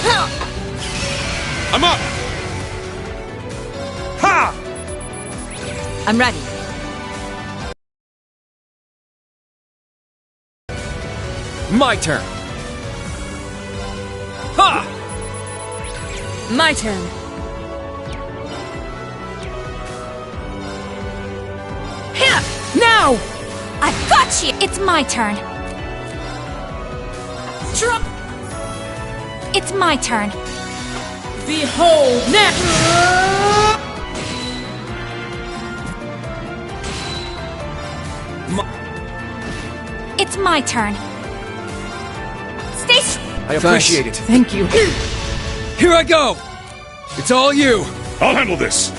I'm up! Ha! I'm ready. My turn. Ha! My turn. Here! Now! I've got you! It's my turn. Drop! It's my turn. Behold now! It's my turn. Stay I appreciate it. Thank you. Here I go! It's all you! I'll handle this.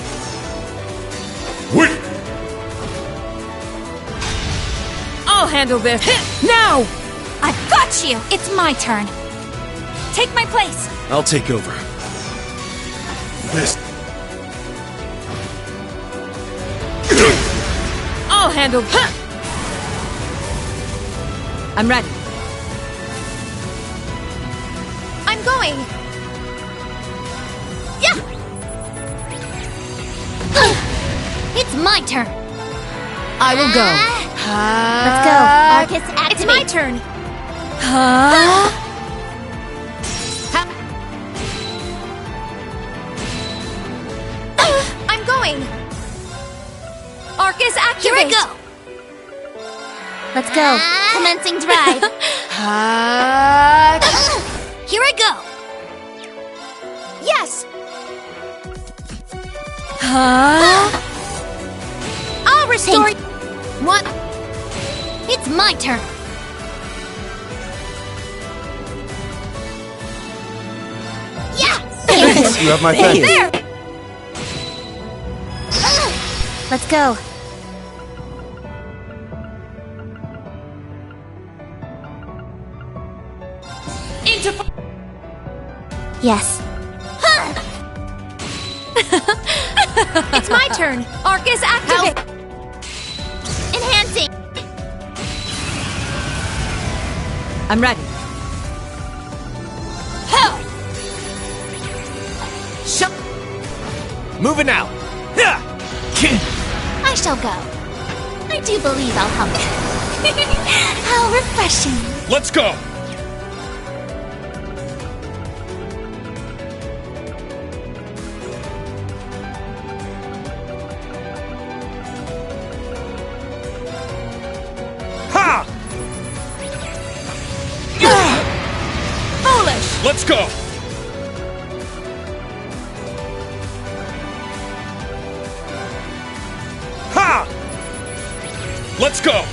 Wait! I'll handle this. Now! I've got you! It's my turn. Take my place. I'll take over. This. I'll handle. I'm ready. I'm going. Yeah! It's my turn. I will go. Let's go. Arcus, activate. It's my turn. I'm going. Arcus, activate. Here I go. Let's go. Commencing drive. Here I go. Yes. I'll restore. What? It's my turn. Yeah. You have my thanks. There. Let's go. Yes. It's my turn. Arcus, activate. Enhancing. I'm ready. Moving out! I shall go. I do believe I'll help you. How refreshing. Let's go. Ha! Foolish! Let's go. Ha! Let's go.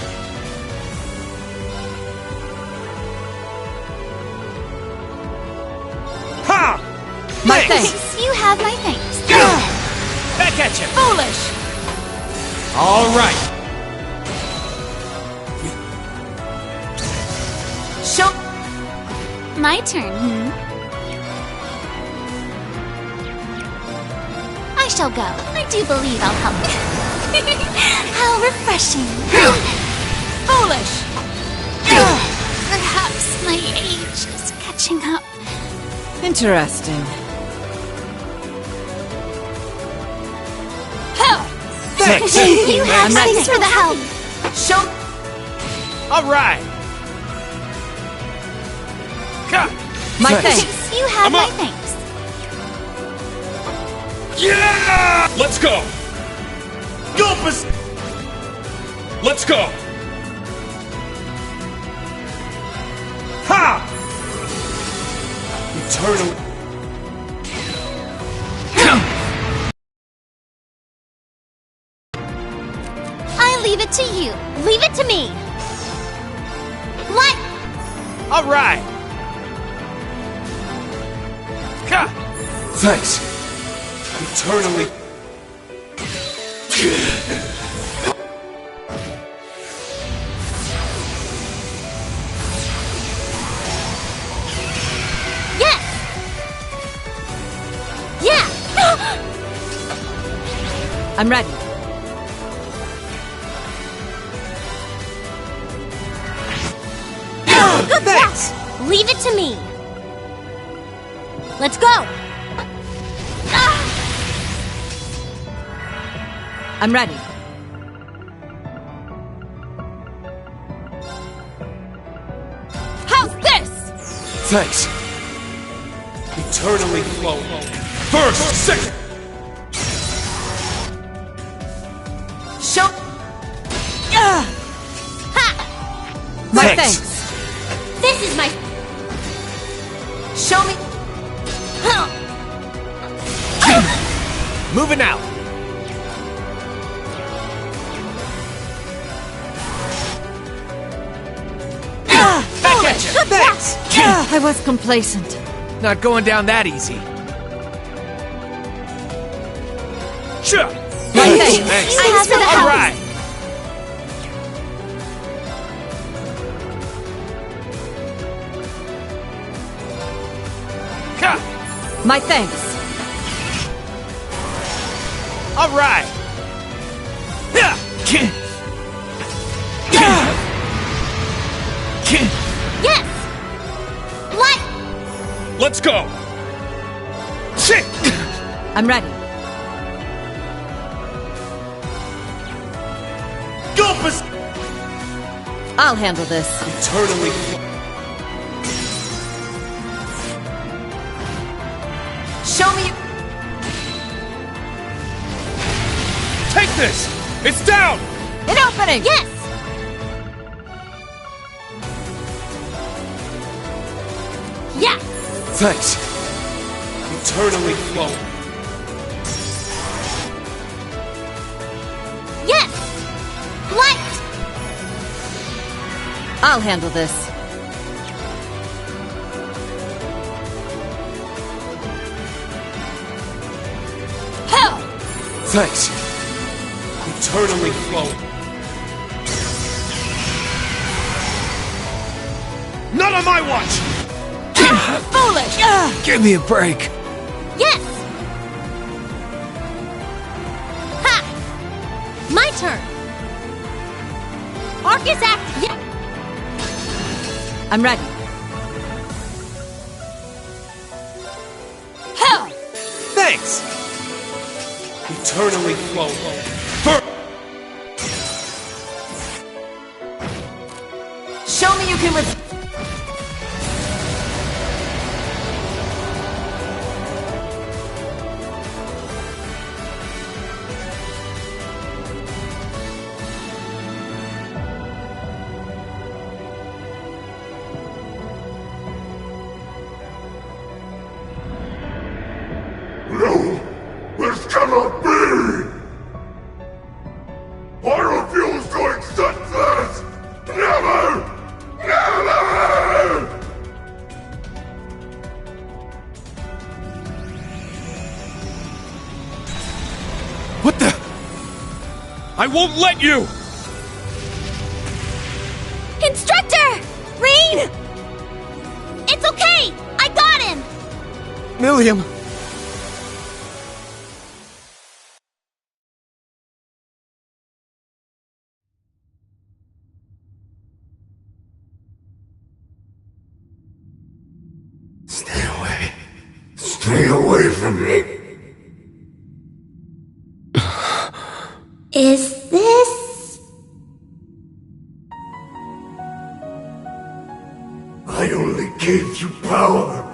Ha! My Thanks. thanks. You have my thanks. Back at you! Foolish! All right! Show. My turn. I shall go. I do believe I'll help you. How refreshing. Foolish! Perhaps my age is catching up. Interesting. Thanks! You have I'm my ready. thanks for the help. Show. All right! My Thanks. thanks. You have I'm my up. thanks. Yeah! Let's go. Gulpus! Let's go. Ha! Eternal. I leave it to you. Leave it to me. What? All right! Thanks. Eternally. Yes. Yeah. I'm ready. Good. Thanks. Leave it to me. Let's go! Ah! I'm ready. How's this? Thanks. Eternally flowing. First, second. Show. Ha! My Thanks. thanks. This is my... Show me. Moving out. Foolish. Thanks. I was complacent. Not going down that easy. Sure. My thanks. Thanks. I have the All house. right. Ha! My thanks. All right. Yeah. Yes! Light! Let's go. Shit. I'm ready. Gulpus. I'll handle this. Eternally. Show me. Take this. It's down. An opening. Yes! Yes! Thanks. Eternally flowing. Yes! Light! I'll handle this. Hell! Thanks. Eternally flowing. Not on my watch. Foolish! Give me a break. Yes! Ha! My turn! Arcus act... Yeah! I'm ready. Hell! Thanks. Eternally flowing. Show me you can No! This cannot be! I refuse to accept this! Never! Never! What the? I won't let you! Instructor! Rain! It's okay! I got him! Milliam. Stay away. Stay away from me. Is this... I only gave you power.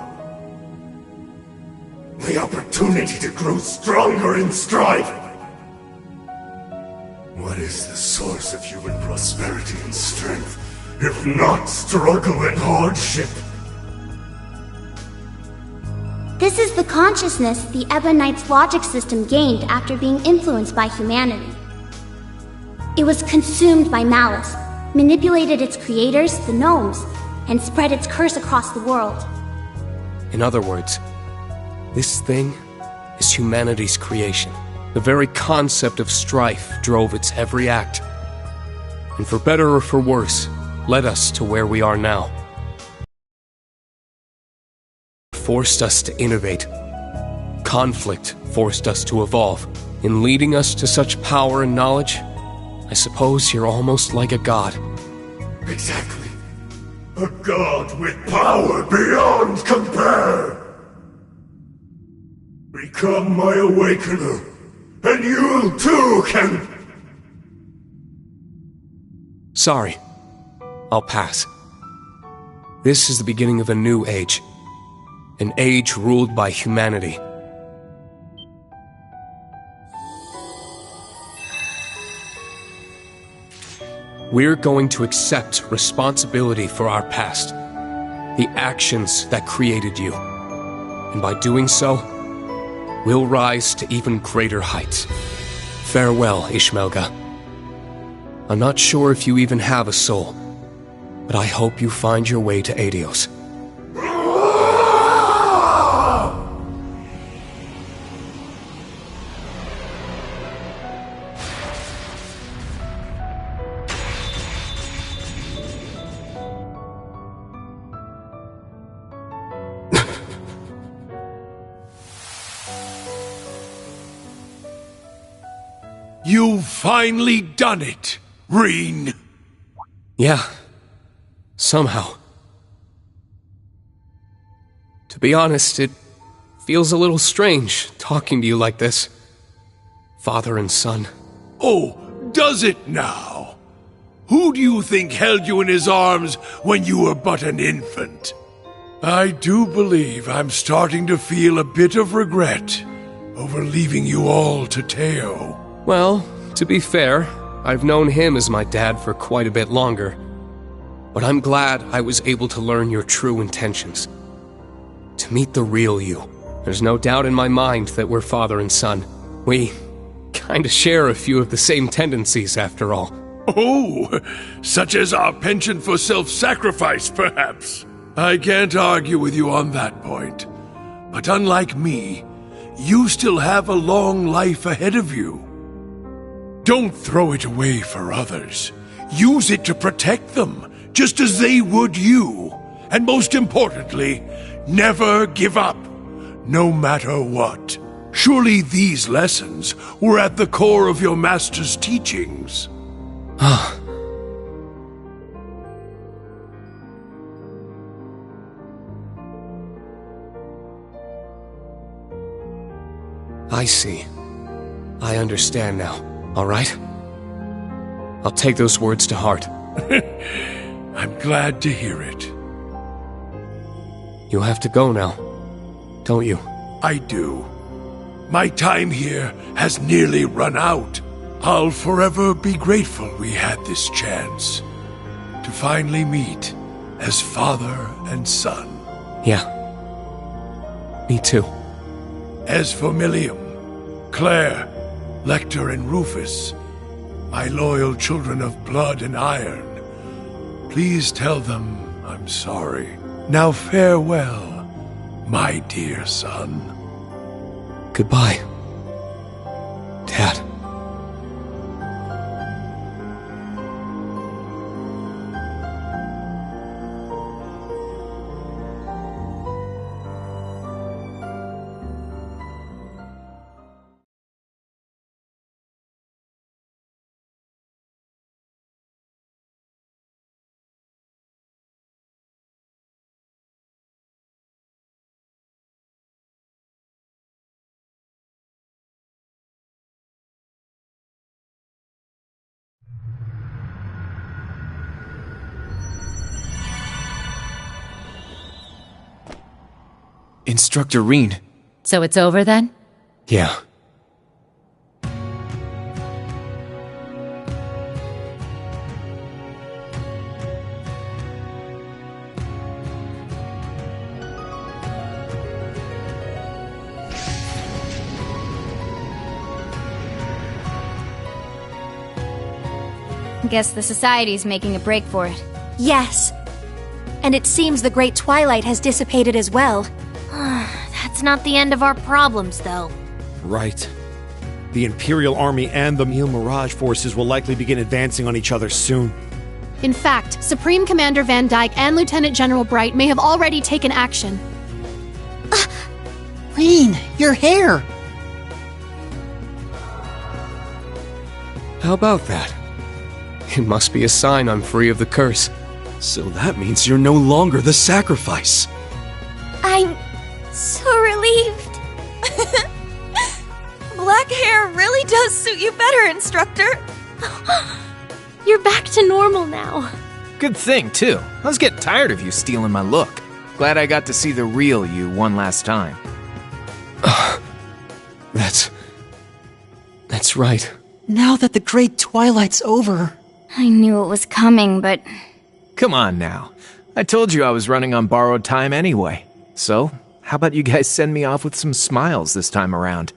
The opportunity to grow stronger in strife. What is the source of human prosperity and strength, if not struggle and hardship? This is the consciousness the Ebonite's logic system gained after being influenced by humanity. It was consumed by malice, manipulated its creators, the gnomes, and spread its curse across the world. In other words, this thing is humanity's creation. The very concept of strife drove its every act. And for better or for worse, led us to where we are now. Forced us to innovate. Conflict forced us to evolve. In leading us to such power and knowledge, I suppose you're almost like a god. Exactly. A god with power beyond compare! Become my awakener, and you too can... Sorry. I'll pass. This is the beginning of a new age. An age ruled by humanity. We're going to accept responsibility for our past. The actions that created you. And by doing so, we'll rise to even greater heights. Farewell, Ishmelga. I'm not sure if you even have a soul, but I hope you find your way to Aidios. You've finally done it, Rean. Yeah. Somehow. To be honest, it feels a little strange talking to you like this. Father and son. Oh, does it now? Who do you think held you in his arms when you were but an infant? I do believe I'm starting to feel a bit of regret over leaving you all to Teo. Well, to be fair, I've known him as my dad for quite a bit longer. But I'm glad I was able to learn your true intentions. To meet the real you. There's no doubt in my mind that we're father and son. We kinda share a few of the same tendencies, after all. Oh, such as our penchant for self-sacrifice, perhaps. I can't argue with you on that point. But unlike me, you still have a long life ahead of you. Don't throw it away for others. Use it to protect them, just as they would you. And most importantly, never give up, no matter what. Surely these lessons were at the core of your master's teachings. I see. I understand now. All right? I'll take those words to heart. I'm glad to hear it. You have to go now, don't you? I do. My time here has nearly run out. I'll forever be grateful we had this chance to finally meet as father and son. Yeah. Me too. As for Milium, Claire, Lecter, and Rufus, my loyal children of blood and iron, please tell them I'm sorry. Now farewell, my dear son. Goodbye, Dad. Instructor Rean. So it's over then? Yeah. Guess the Society's making a break for it. Yes. And it seems the Great Twilight has dissipated as well. That's not the end of our problems, though. Right. The Imperial Army and the Mille Mirage forces will likely begin advancing on each other soon. In fact, Supreme Commander Van Dyke and Lieutenant General Bright may have already taken action. Rean, your hair! How about that? It must be a sign I'm free of the curse. So that means you're no longer the sacrifice. I'm so relieved. black hair really does suit you better, instructor. You're back to normal now. Good thing, too. I was getting tired of you stealing my look. Glad I got to see the real you one last time. That's right. Now that the Great Twilight's over... I knew it was coming, but... Come on now. I told you I was running on borrowed time anyway. So, how about you guys send me off with some smiles this time around?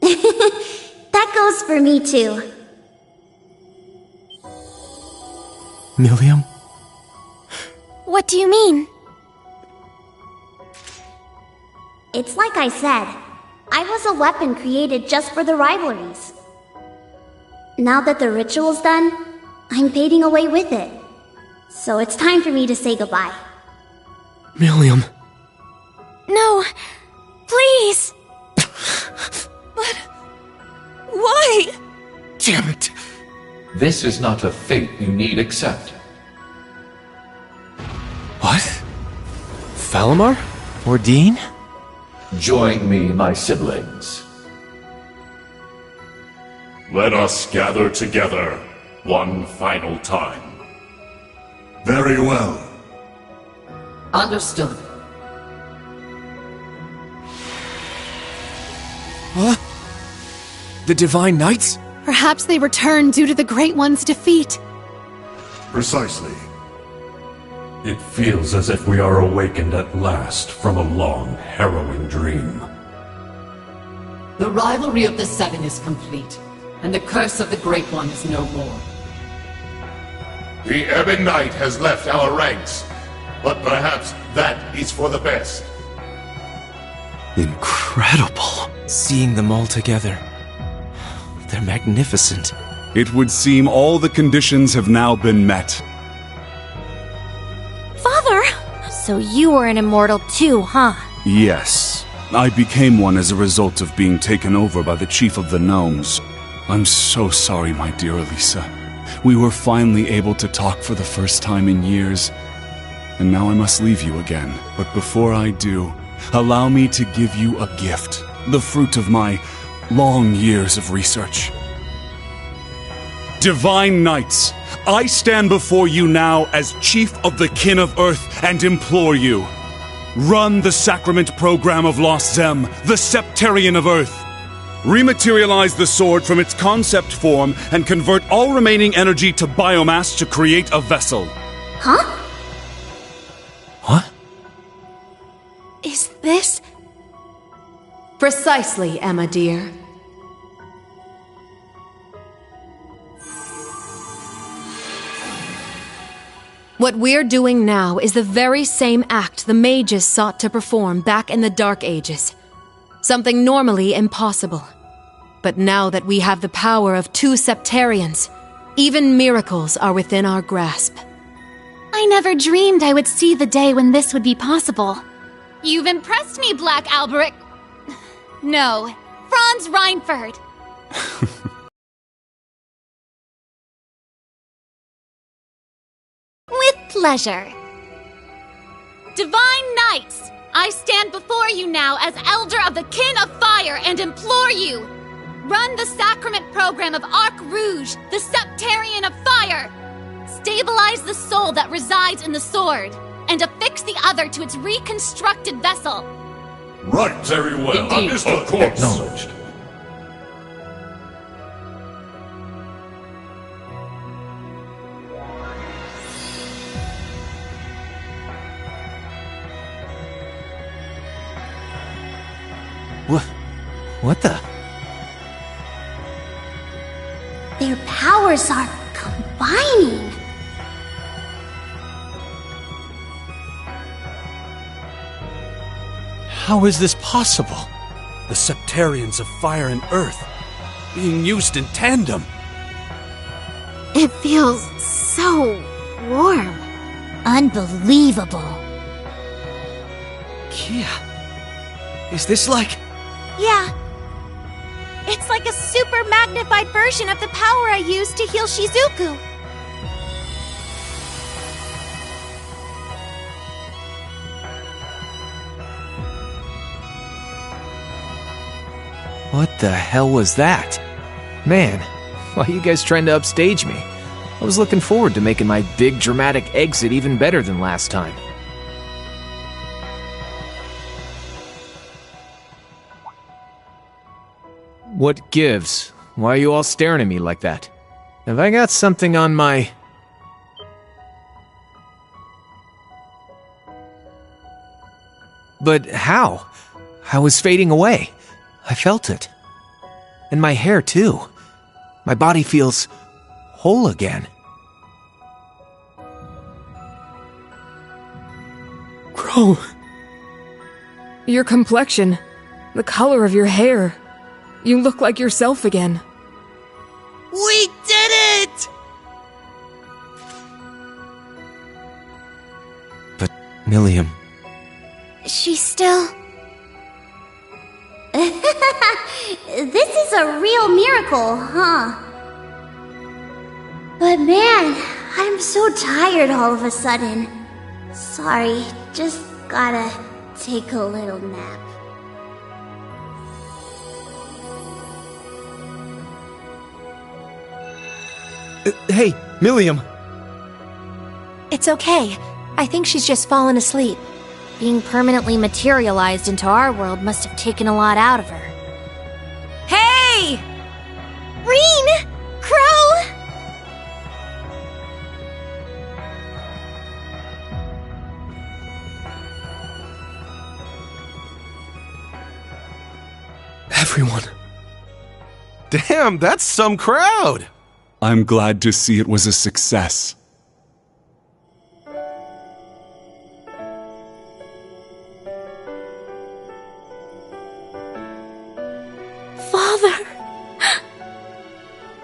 That goes for me too. Millium? What do you mean? It's like I said. I was a weapon created just for the rivalries. Now that the ritual's done, I'm fading away with it. So it's time for me to say goodbye. Millium. No, please. But... why? Damn it. This is not a fate you need accept. What? Falamar? Ordine? Join me, my siblings. Let us gather together one final time. Very well. Understood. Huh? The Divine Knights? Perhaps they returned due to the Great One's defeat. Precisely. It feels as if we are awakened at last from a long, harrowing dream. The rivalry of the Seven is complete, and the curse of the Great One is no more. The Ebon Knight has left our ranks, but perhaps that is for the best. Incredible. Seeing them all together. They're magnificent. It would seem all the conditions have now been met. Father! So you were an immortal too, huh? Yes. I became one as a result of being taken over by the Chief of the Gnomes. I'm so sorry, my dear Elisa. We were finally able to talk for the first time in years. And now I must leave you again. But before I do, allow me to give you a gift. The fruit of my long years of research. Divine Knights, I stand before you now as Chief of the Kin of Earth and implore you. Run the Sacrament Program of Lost Zem, the Septarian of Earth. Rematerialize the sword from its concept form and convert all remaining energy to biomass to create a vessel. Huh? What? Is this... Precisely, Emma dear. What we're doing now is the very same act the mages sought to perform back in the Dark Ages. Something normally impossible. But now that we have the power of 2 Septarians, even miracles are within our grasp. I never dreamed I would see the day when this would be possible. You've impressed me, Black Alberic. No, Franz Reinford. With pleasure. Divine Knights, I stand before you now as Elder of the Kin of Fire and implore you, run the Sacrament Program of Arc Rouge, the Septarian of Fire. Stabilize the soul that resides in the sword, and affix the other to its reconstructed vessel. Right, very well. Indeed. Of course. Acknowledged. What the? Their powers are combining. How is this possible? The Septarians of Fire and Earth being used in tandem. It feels so warm. Unbelievable. Kia, is this like... Yeah. It's like a super magnified version of the power I used to heal Shizuku. What the hell was that? Man, why are you guys trying to upstage me? I was looking forward to making my big dramatic exit even better than last time. What gives? Why are you all staring at me like that? Have I got something on my... But how? I was fading away. I felt it. And my hair, too. My body feels whole again. Crow. Your complexion, the color of your hair. You look like yourself again. We did it! But, Milliam... She's still... This is a real miracle, huh? But man, I'm so tired all of a sudden. Sorry, just gotta take a little nap. Hey, Milliam! It's okay. I think she's just fallen asleep. Being permanently materialized into our world must have taken a lot out of her. Hey! Rean! Crow! Everyone. Damn, that's some crowd! I'm glad to see it was a success.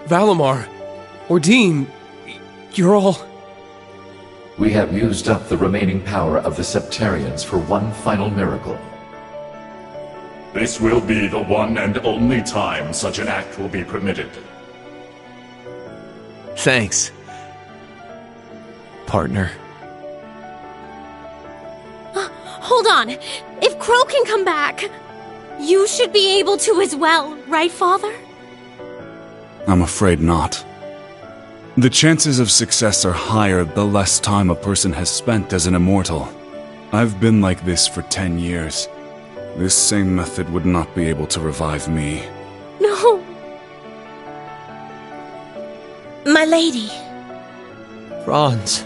Valimar, Ordine, you're all... We have used up the remaining power of the Septarians for one final miracle. This will be the one and only time such an act will be permitted. Thanks, partner. Hold on. If Crow can come back, you should be able to as well, right, Father? I'm afraid not. The chances of success are higher the less time a person has spent as an immortal. I've been like this for 10 years. This same method would not be able to revive me. No. My lady. Franz.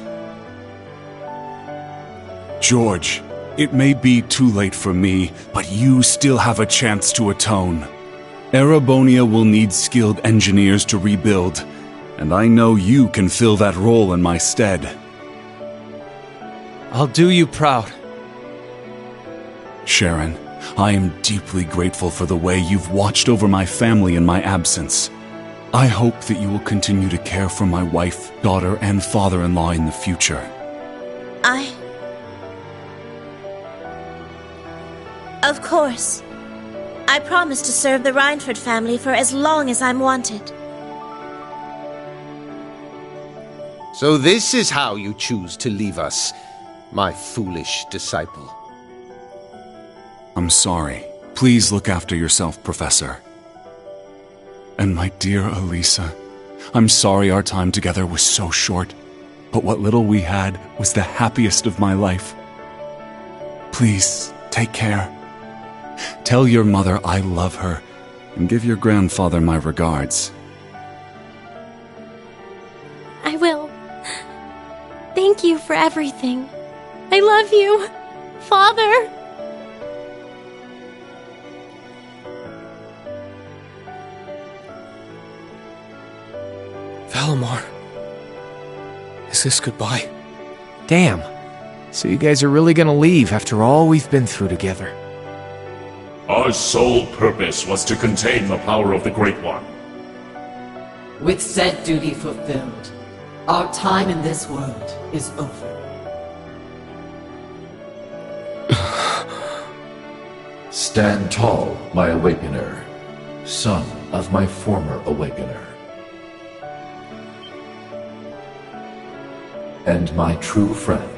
George, it may be too late for me, but you still have a chance to atone. Erebonia will need skilled engineers to rebuild, and I know you can fill that role in my stead. I'll do you proud. Sharon, I am deeply grateful for the way you've watched over my family in my absence. I hope that you will continue to care for my wife, daughter, and father-in-law in the future. Of course. I promise to serve the Reinford family for as long as I'm wanted. So this is how you choose to leave us, my foolish disciple. I'm sorry. Please look after yourself, Professor. And my dear Elisa, I'm sorry our time together was so short, but what little we had was the happiest of my life. Please, take care. Tell your mother I love her, and give your grandfather my regards. I will. Thank you for everything. I love you, Father. Valimar. Is this goodbye? Damn. So you guys are really gonna leave after all we've been through together? Our sole purpose was to contain the power of the Great One. With said duty fulfilled, our time in this world is over. Stand tall, my awakener, son of my former awakener. And my true friend.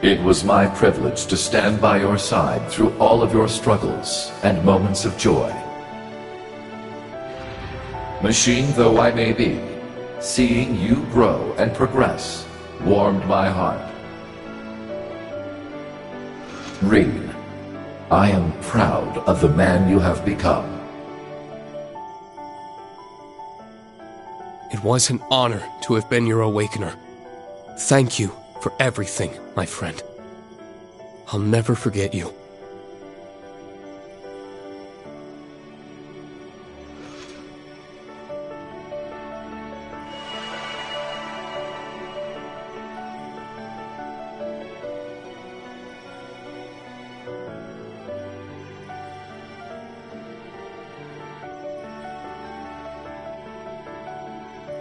It was my privilege to stand by your side through all of your struggles and moments of joy. Machine though I may be, seeing you grow and progress warmed my heart. Rean, I am proud of the man you have become. It was an honor to have been your awakener. Thank you for everything, my friend. I'll never forget you.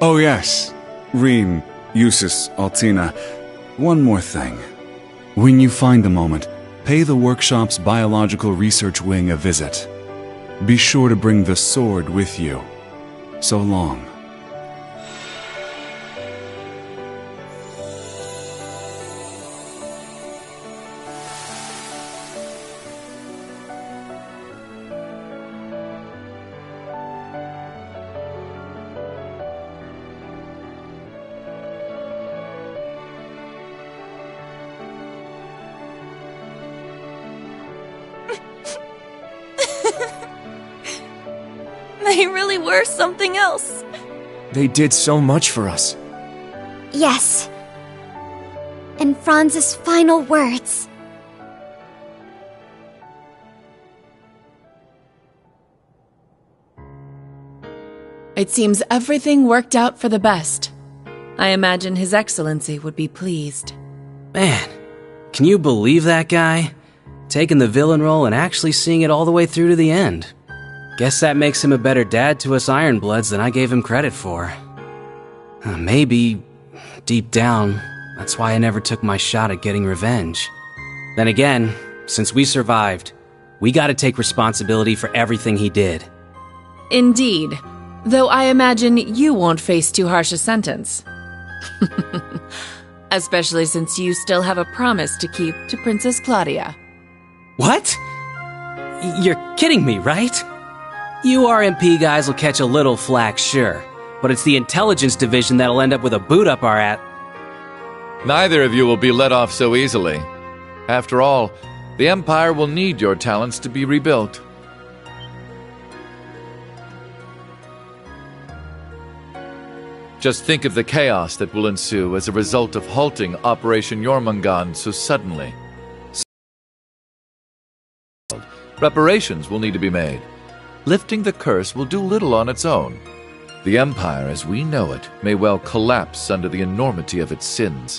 Oh yes, Rean, Eustace, Altina, one more thing. When you find a moment, pay the workshop's biological research wing a visit. Be sure to bring the sword with you. So long. They really were something else. They did so much for us. Yes. And Franz's final words. It seems everything worked out for the best. I imagine His Excellency would be pleased. Man, can you believe that guy? Taking the villain role and actually seeing it all the way through to the end. Guess that makes him a better dad to us Ironbloods than I gave him credit for. Maybe, deep down, that's why I never took my shot at getting revenge. Then again, since we survived, we gotta take responsibility for everything he did. Indeed. Though I imagine you won't face too harsh a sentence. Especially since you still have a promise to keep to Princess Claudia. What? You're kidding me, right? You RMP guys will catch a little flack, sure, but it's the intelligence division that'll end up with a boot up our at. Neither of you will be let off so easily. After all, the Empire will need your talents to be rebuilt. Just think of the chaos that will ensue as a result of halting Operation Jormungand so suddenly. Reparations will need to be made. Lifting the curse will do little on its own. The Empire as we know it may well collapse under the enormity of its sins,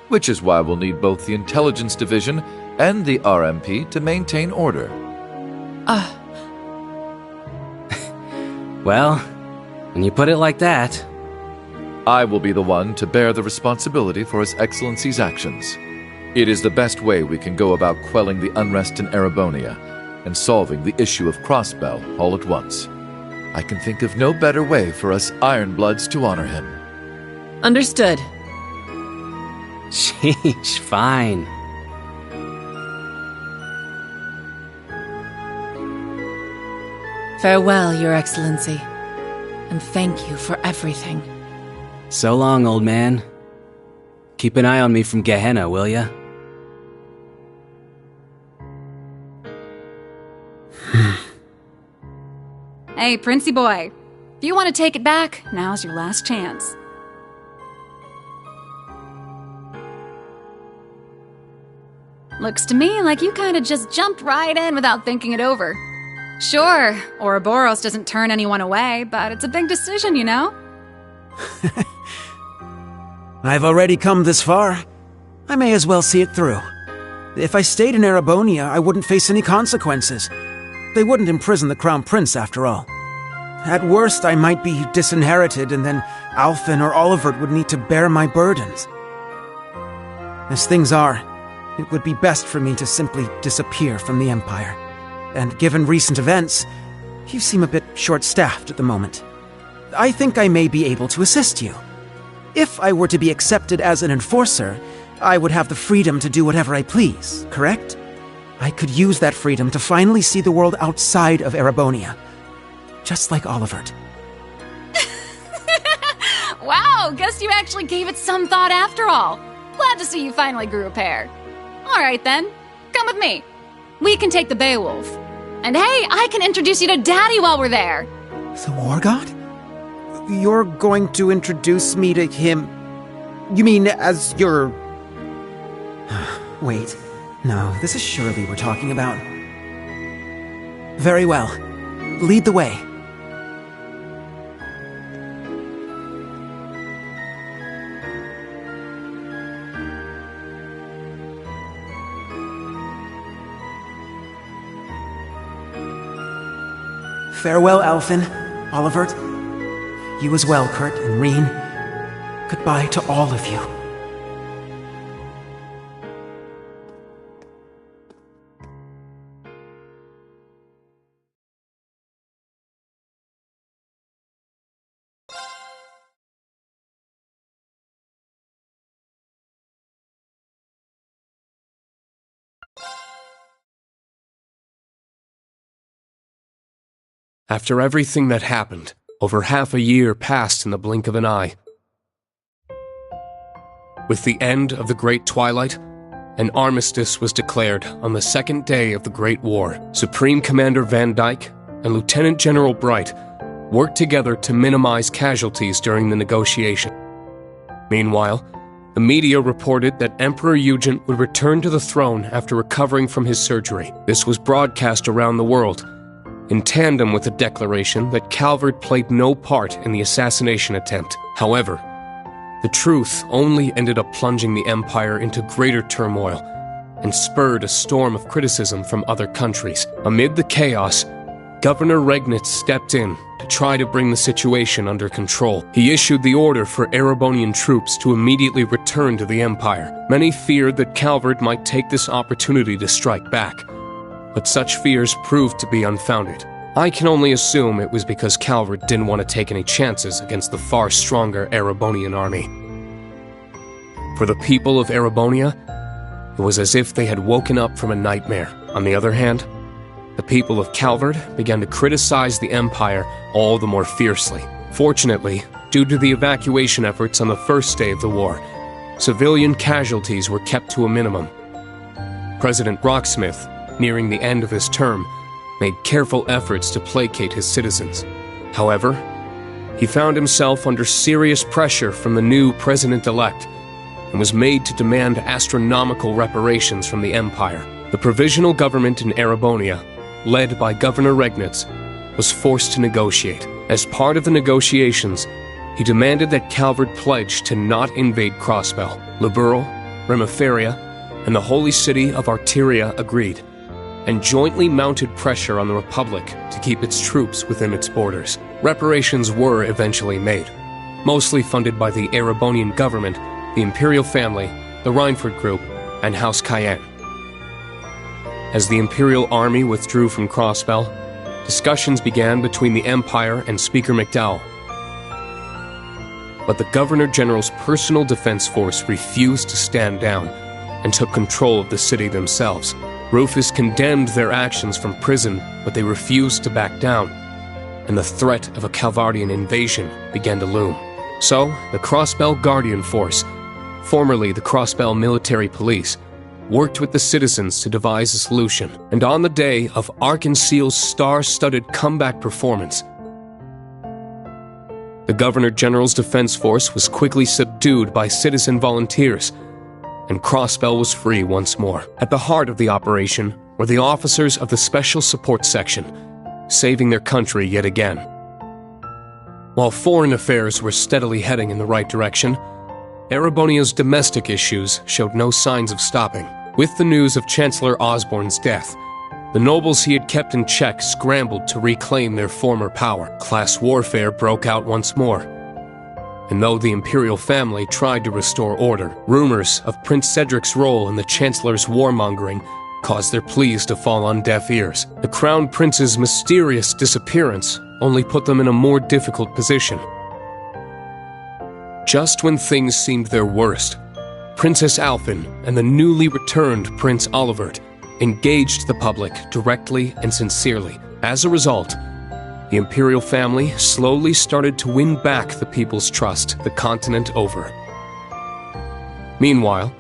which is why we'll need both the Intelligence Division and the RMP to maintain order. Well, when you put it like that... I will be the one to bear the responsibility for His Excellency's actions. It is the best way we can go about quelling the unrest in Erebonia and solving the issue of Crossbell all at once. I can think of no better way for us Ironbloods to honor him. Understood. Sheesh, fine. Farewell, Your Excellency, and thank you for everything. So long, old man. Keep an eye on me from Gehenna, will ya? Hey, Princey boy. If you want to take it back, now's your last chance. Looks to me like you kinda just jumped right in without thinking it over. Sure, Ouroboros doesn't turn anyone away, but it's a big decision, you know? I've already come this far. I may as well see it through. If I stayed in Erebonia, I wouldn't face any consequences. They wouldn't imprison the Crown Prince, after all. At worst, I might be disinherited, and then Alphen or Olivert would need to bear my burdens. As things are, it would be best for me to simply disappear from the Empire. And given recent events, you seem a bit short-staffed at the moment. I think I may be able to assist you. If I were to be accepted as an enforcer, I would have the freedom to do whatever I please, correct? I could use that freedom to finally see the world outside of Erebonia. Just like Olivert. Wow, guess you actually gave it some thought after all. Glad to see you finally grew a pair. Alright then, come with me. We can take the Beowulf. And hey, I can introduce you to Daddy while we're there. The War God? You're going to introduce me to him? You mean as your... Wait, no, this is Shirley we're talking about. Very well. Lead the way. Farewell, Alphen, Olivert. You as well, Kurt and Reen. Goodbye to all of you. After everything that happened, over half a year passed in the blink of an eye. With the end of the Great Twilight, an armistice was declared on the second day of the Great War. Supreme Commander Van Dyke and Lieutenant General Bright worked together to minimize casualties during the negotiation. Meanwhile, the media reported that Emperor Eugen would return to the throne after recovering from his surgery. This was broadcast around the world, in tandem with the declaration that Calvard played no part in the assassination attempt. However, the truth only ended up plunging the Empire into greater turmoil and spurred a storm of criticism from other countries. Amid the chaos, Governor Regnitz stepped in to try to bring the situation under control. He issued the order for Erebonian troops to immediately return to the Empire. Many feared that Calvard might take this opportunity to strike back, but such fears proved to be unfounded. I can only assume it was because Calvard didn't want to take any chances against the far stronger Erebonian army. For the people of Erebonia, it was as if they had woken up from a nightmare. On the other hand, the people of Calvard began to criticize the Empire all the more fiercely. Fortunately, due to the evacuation efforts on the first day of the war, civilian casualties were kept to a minimum. President Rocksmith, nearing the end of his term, made careful efforts to placate his citizens. However, he found himself under serious pressure from the new president-elect and was made to demand astronomical reparations from the Empire. The provisional government in Erebonia, led by Governor Regnitz, was forced to negotiate. As part of the negotiations, he demanded that Calvard pledge to not invade Crossbell. Liberl, Remiferia, and the holy city of Arteria agreed, and jointly mounted pressure on the Republic to keep its troops within its borders. Reparations were eventually made, mostly funded by the Erebonian government, the Imperial family, the Reinford Group, and House Cayenne. As the Imperial army withdrew from Crossbell, discussions began between the Empire and Speaker McDowell. But the Governor General's personal defense force refused to stand down and took control of the city themselves. Rufus condemned their actions from prison, but they refused to back down, and the threat of a Calvardian invasion began to loom. So, the Crossbell Guardian Force, formerly the Crossbell Military Police, worked with the citizens to devise a solution. And on the day of Arkansas' star-studded comeback performance, the Governor General's defense force was quickly subdued by citizen volunteers, and Crossbell was free once more. At the heart of the operation were the officers of the Special Support Section, saving their country yet again. While foreign affairs were steadily heading in the right direction, Erebonia's domestic issues showed no signs of stopping. With the news of Chancellor Osborne's death, the nobles he had kept in check scrambled to reclaim their former power. Class warfare broke out once more. And though the Imperial family tried to restore order, rumors of Prince Cedric's role in the Chancellor's warmongering caused their pleas to fall on deaf ears. The Crown Prince's mysterious disappearance only put them in a more difficult position. Just when things seemed their worst, Princess Alphen and the newly returned Prince Olivert engaged the public directly and sincerely. As a result, the imperial family slowly started to win back the people's trust the continent over. Meanwhile,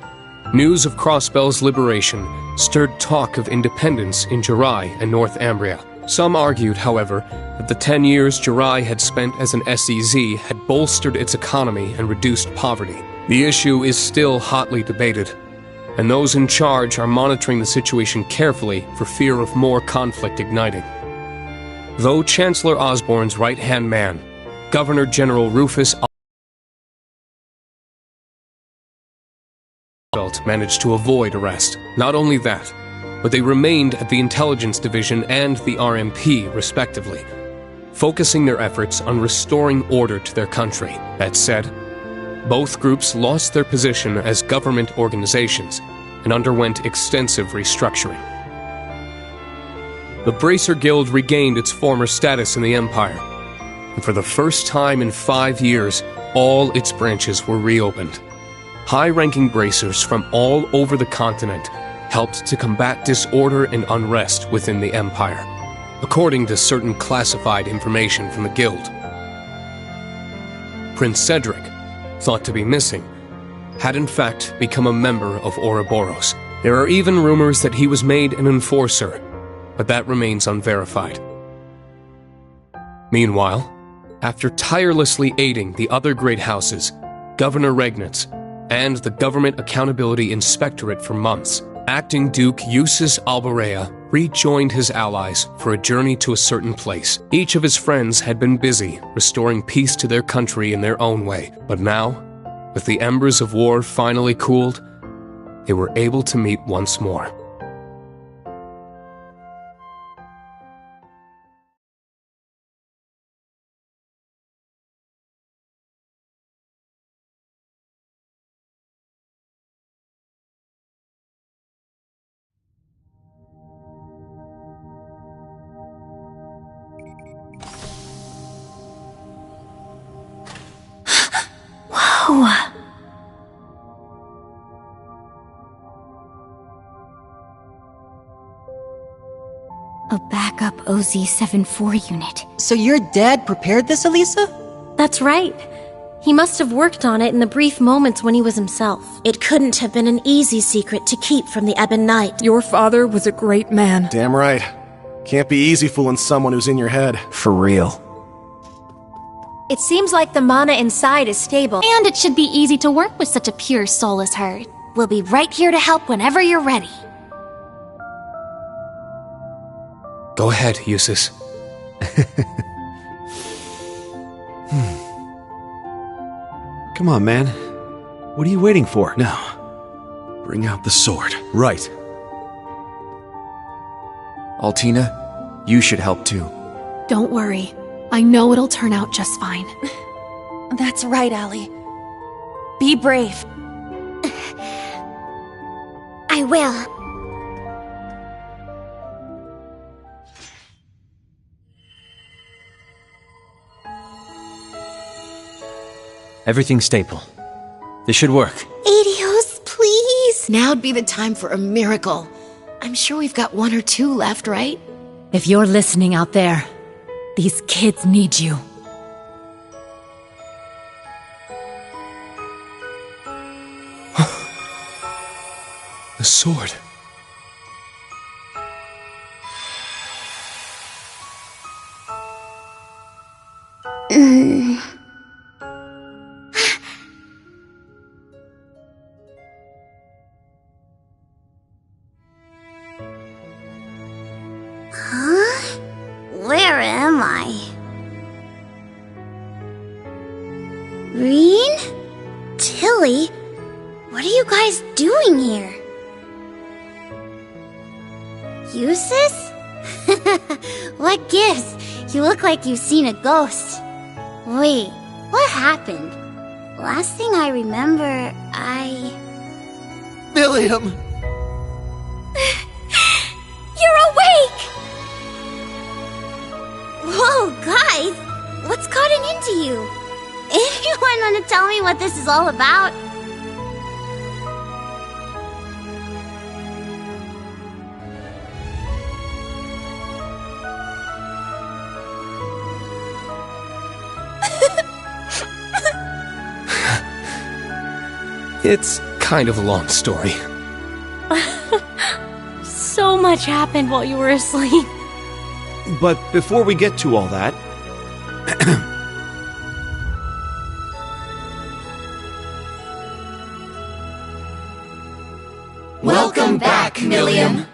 news of Crossbell's liberation stirred talk of independence in Jirai and North Ambria. Some argued, however, that the 10 years Jirai had spent as an SEZ had bolstered its economy and reduced poverty. The issue is still hotly debated, and those in charge are monitoring the situation carefully for fear of more conflict igniting. Though Chancellor Osborne's right-hand man, Governor General Rufus managed to avoid arrest. Not only that, but they remained at the Intelligence Division and the RMP, respectively, focusing their efforts on restoring order to their country. That said, both groups lost their position as government organizations and underwent extensive restructuring. The Bracer Guild regained its former status in the Empire, and for the first time in 5 years, all its branches were reopened. High-ranking bracers from all over the continent helped to combat disorder and unrest within the Empire, according to certain classified information from the Guild. Prince Cedric, thought to be missing, had in fact become a member of Ouroboros. There are even rumors that he was made an enforcer, but that remains unverified. Meanwhile, after tirelessly aiding the other great houses, Governor Regnitz, and the Government Accountability Inspectorate for months, Acting Duke Eustace Alborea rejoined his allies for a journey to a certain place. Each of his friends had been busy restoring peace to their country in their own way, but now, with the embers of war finally cooled, they were able to meet once more. A backup OZ-74 unit. So your dad prepared this, Elisa? That's right. He must have worked on it in the brief moments when he was himself. It couldn't have been an easy secret to keep from the Ebon Knight. Your father was a great man. Damn right. Can't be easy fooling someone who's in your head. For real. It seems like the mana inside is stable. And it should be easy to work with such a pure soul as her. We'll be right here to help whenever you're ready. Go ahead, Eustace. Come on, man. What are you waiting for? Now, bring out the sword. Right. Altina, you should help too. Don't worry. I know it'll turn out just fine. That's right, Allie. Be brave. I will. Everything's stable. This should work. Adios, please. Now'd be the time for a miracle. I'm sure we've got 1 or 2 left, right? If you're listening out there, these kids need you. The sword. Huh? Where am I? Reen? Tilly? What are you guys doing here? Eustace? What gives? You look like you've seen a ghost. Wait, what happened? Last thing I remember, William! You're awake! Whoa, guys! What's gotten into you? Anyone want to tell me what this is all about? It's kind of a long story. So much happened while you were asleep. But before we get to all that... Welcome back, Millium.